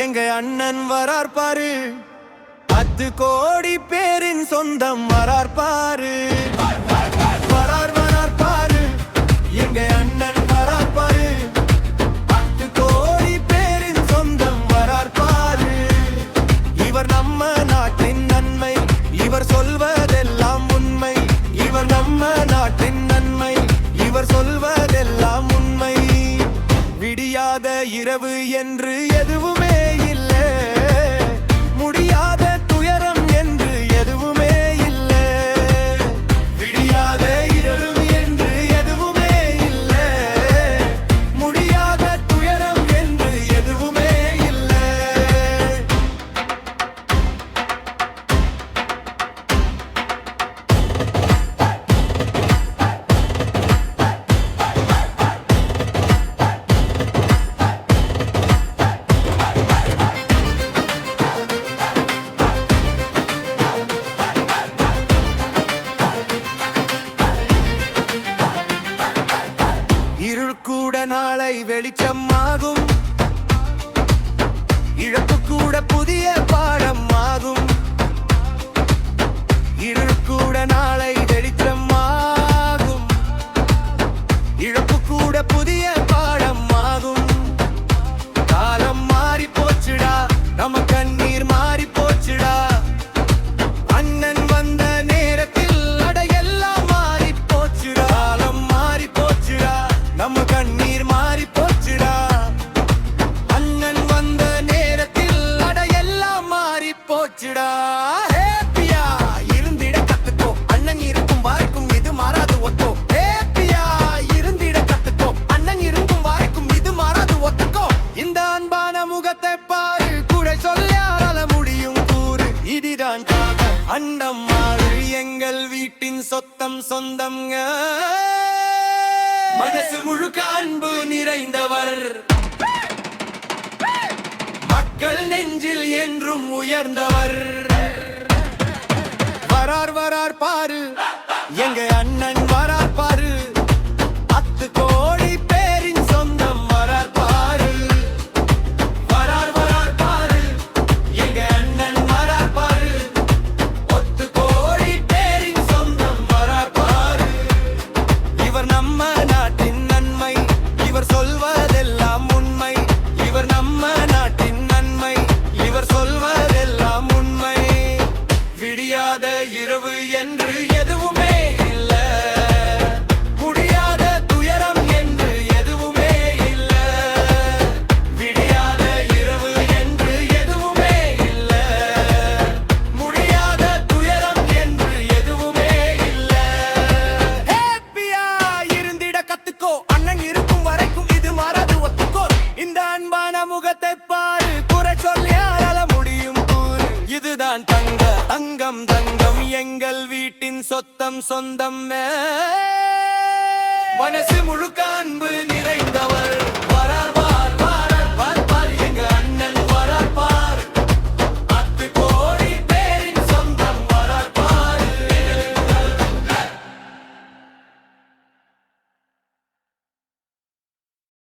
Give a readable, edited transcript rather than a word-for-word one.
எங்க அண்ணன் வரார் பாரு, 10 கோடி பேரின் சொந்தம் வரார் பாரு. வரார் வரார் பாரு, எங்க அண்ணன் வரார் பாரு, 10 கோடி பேரின் சொந்தம் வரார் பாரு. இவர் நம்ம நாட்டின் நன்மை, இவர் சொல்வதெல்லாம் உண்மை. இவர் நம்ம நாட்டின் நன்மை, இவர் சொல்வதெல்லாம் உண்மை. விடியாத இரவு என்று எதுவுமே இல்லை, முடியாத துயரம் என்று எதுவுமே இல்லை. விடியாத இரவு என்று எதுவுமே இல்லை, முடியாத துயரம் என்று எதுவுமே இல்லை. இருள் கூட நாளை வெளிச்சமாகும், இழப்பு கூட புதிய பாடம் ஆகும். இருள் கூட நாளை வெளிச்சமாகும், இழப்பு கூட புதிய பாடம் ஆகும். காலம் மாறி போச்சுடா, நம்ம கண்ணீர் மாறி போச்சுடா. அண்ணன் வந்த நேரத்தில் அடையெல்லாம் மாறி போச்சுடா. காலம் மாறி போச்சுடா, நம்ம கண்ணீர் மாறி போச்சுடா. அண்ணன் வந்த நேரத்தில் அடையெல்லாம் மாறி போச்சுடா. ஹேப்பியா இருந்திட கத்துக்கோ, அண்ணன் இருக்கும் வரைக்கும் இது மாறாது ஒத்தோ. ஹேப்பியா இருந்திட கத்துக்கோ, அண்ணன் இருக்கும் வரைக்கும் இது மாறாது ஒத்துக்கோ. இந்த அன்பான முகத்தை பாரு, கூட சொல்லால முடியும் கூறு. இதுதான் அண்டம் மாறு, எங்கள் வீட்டின் சொத்தம் சொந்தம்ங்க. மனசு முழுக்க அன்பு நிறைந்தவர், மக்கள் நெஞ்சில் என்றும் உயர்ந்தவர். வரார் வரார் பாரு, எங்க அண்ணன் வரார் பாரு, 10 கோடி பேரின் சொந்தம் வரார் பாரு. வரார் வரார் பாரு, எங்க அண்ணன் வரார் பாரு, 10 கோடி பேரின் சொந்தம் வரார் பாரு. இவர் நம்ம நாட்டின் நன்மை, இவர் சொல்வதெல்லாம் உண்மை. இவர் நம்ம நாட்டின் நன்மை, இவர் சொல்வதெல்லாம் உண்மை. விடியாத இரவு என்று எதுவுமே இல்லை, முடியாத துயரம் என்று எதுவுமே இல்லை. விடியாத இரவு என்று எதுவுமே இல்லை, முடியாத துயரம் என்று எதுவுமே இல்லை. ஹேப்பியா இருந்திட கத்துக்கோ, அண்ணன் இருக்கும் வரைக்கும் இது மாறாது ஒத்துக்கோ. இந்த அன்பான முகத்தை பாரு, குறை சொல்லி ஆள முடியும் கூறு. இதுதான் தங்கம் தங்கம், எங்கள் வீட்டின் சொத்தம் சொந்தம். மனசு முழுக்க அன்பு நிறைந்தவர்.